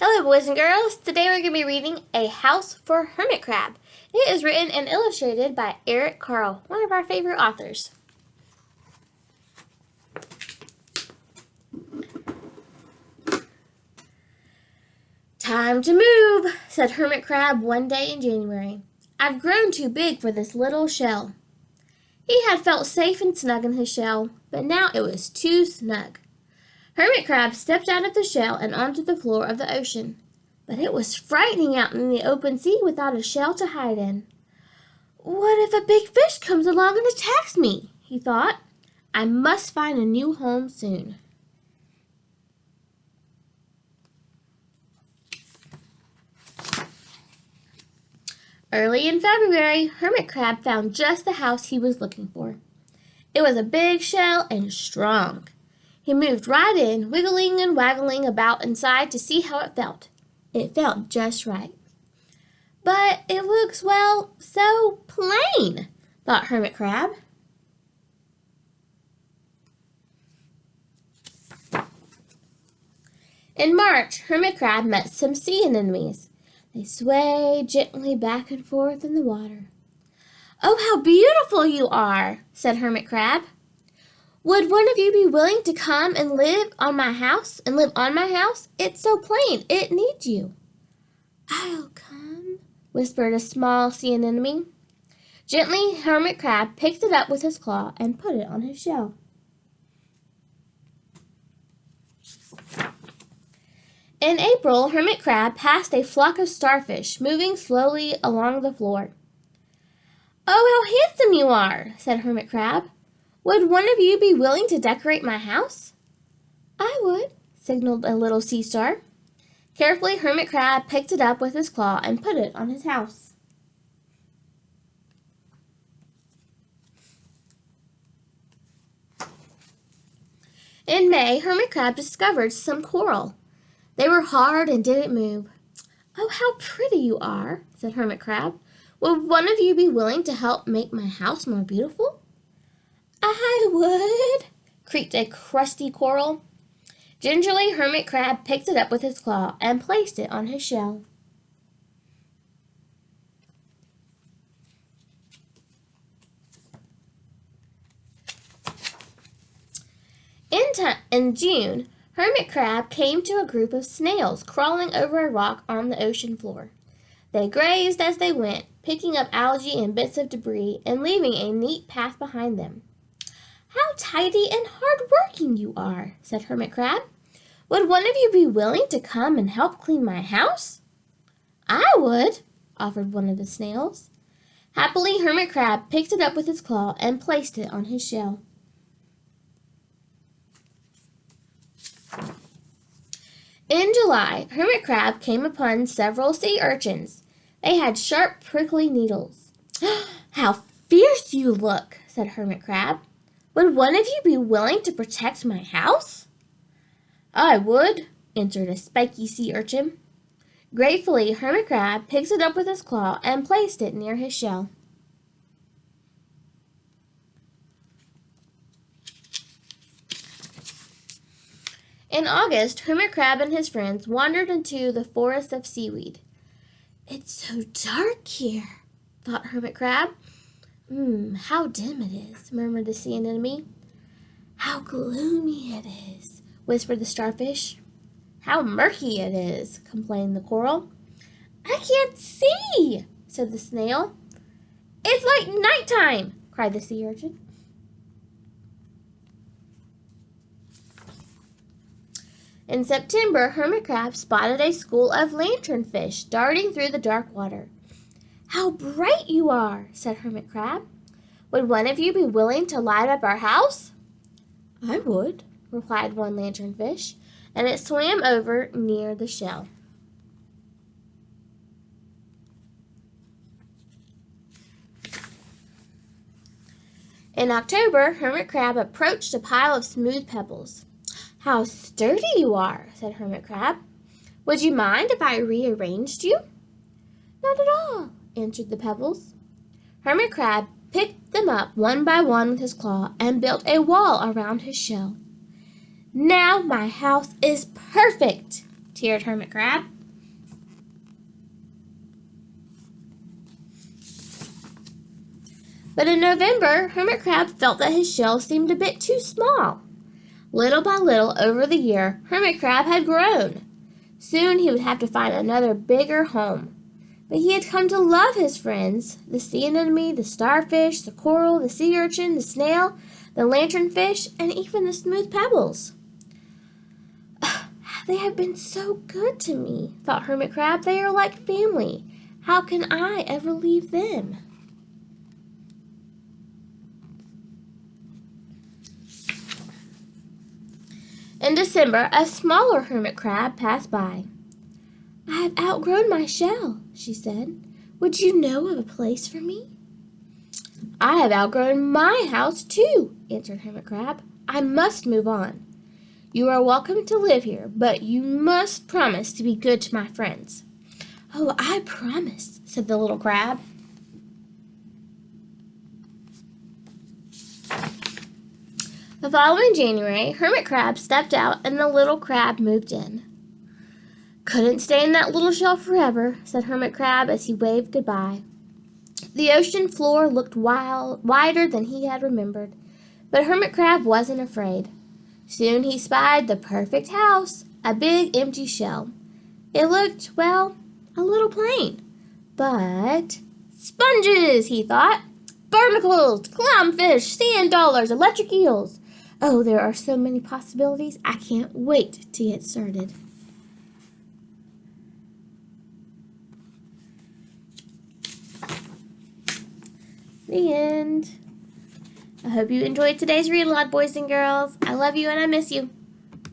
Hello boys and girls, today we're going to be reading A House for Hermit Crab. It is written and illustrated by Eric Carle, one of our favorite authors. Time to move, said Hermit Crab one day in January. I've grown too big for this little shell. He had felt safe and snug in his shell, but now it was too snug. Hermit Crab stepped out of the shell and onto the floor of the ocean. But it was frightening out in the open sea without a shell to hide in. What if a big fish comes along and attacks me? He thought. I must find a new home soon. Early in February, Hermit Crab found just the house he was looking for. It was a big shell and strong. He moved right in, wiggling and waggling about inside to see how it felt. It felt just right. But it looks, well, so plain, thought Hermit Crab. In March, Hermit Crab met some sea anemones. They swayed gently back and forth in the water. Oh, how beautiful you are, said Hermit Crab. Would one of you be willing to come and live on my house? It's so plain, it needs you. I'll come, whispered a small sea anemone. Gently, Hermit Crab picked it up with his claw and put it on his shell. In April, Hermit Crab passed a flock of starfish moving slowly along the floor. Oh, how handsome you are, said Hermit Crab. Would one of you be willing to decorate my house? I would, signaled a little sea star. Carefully, Hermit Crab picked it up with his claw and put it on his house. In May, Hermit Crab discovered some coral. They were hard and didn't move. Oh, how pretty you are, said Hermit Crab. Would one of you be willing to help make my house more beautiful? I would, creaked a crusty coral. Gingerly, Hermit Crab picked it up with his claw and placed it on his shell. In June, Hermit Crab came to a group of snails crawling over a rock on the ocean floor. They grazed as they went, picking up algae and bits of debris and leaving a neat path behind them. How tidy and hard-working you are, said Hermit Crab. Would one of you be willing to come and help clean my house? I would, offered one of the snails. Happily, Hermit Crab picked it up with his claw and placed it on his shell. In July, Hermit Crab came upon several sea urchins. They had sharp, prickly needles. How fierce you look, said Hermit Crab. Would one of you be willing to protect my house? I would, answered a spiky sea urchin. Gratefully, Hermit Crab picked it up with his claw and placed it near his shell. In August, Hermit Crab and his friends wandered into the forest of seaweed. It's so dark here, thought Hermit Crab. How dim it is, murmured the sea anemone. How gloomy it is, whispered the starfish. How murky it is, complained the coral. I can't see, said the snail. It's like nighttime, cried the sea urchin. In September, Hermit Crab spotted a school of lanternfish darting through the dark water. How bright you are, said Hermit Crab. Would one of you be willing to light up our house? I would, replied one lanternfish, and it swam over near the shell. In October, Hermit Crab approached a pile of smooth pebbles. How sturdy you are, said Hermit Crab. Would you mind if I rearranged you? Not at all, answered the pebbles. Hermit Crab picked them up one by one with his claw and built a wall around his shell. Now my house is perfect, teared Hermit Crab. But in November, Hermit Crab felt that his shell seemed a bit too small. Little by little over the year, Hermit Crab had grown. Soon he would have to find another bigger home. But he had come to love his friends, the sea anemone, the starfish, the coral, the sea urchin, the snail, the lanternfish, and even the smooth pebbles. They have been so good to me, thought Hermit Crab. They are like family. How can I ever leave them? In December, a smaller hermit crab passed by. I have outgrown my shell, she said. Would you know of a place for me? I have outgrown my house, too, answered Hermit Crab. I must move on. You are welcome to live here, but you must promise to be good to my friends. Oh, I promise, said the little crab. The following January, Hermit Crab stepped out and the little crab moved in. Couldn't stay in that little shell forever, said Hermit Crab as he waved goodbye. The ocean floor looked wider than he had remembered, but Hermit Crab wasn't afraid. Soon he spied the perfect house, a big empty shell. It looked, well, a little plain. But sponges, he thought. Barnacles, clownfish, sand dollars, electric eels. Oh, there are so many possibilities. I can't wait to get started. The end. I hope you enjoyed today's read aloud, boys and girls. I love you and I miss you.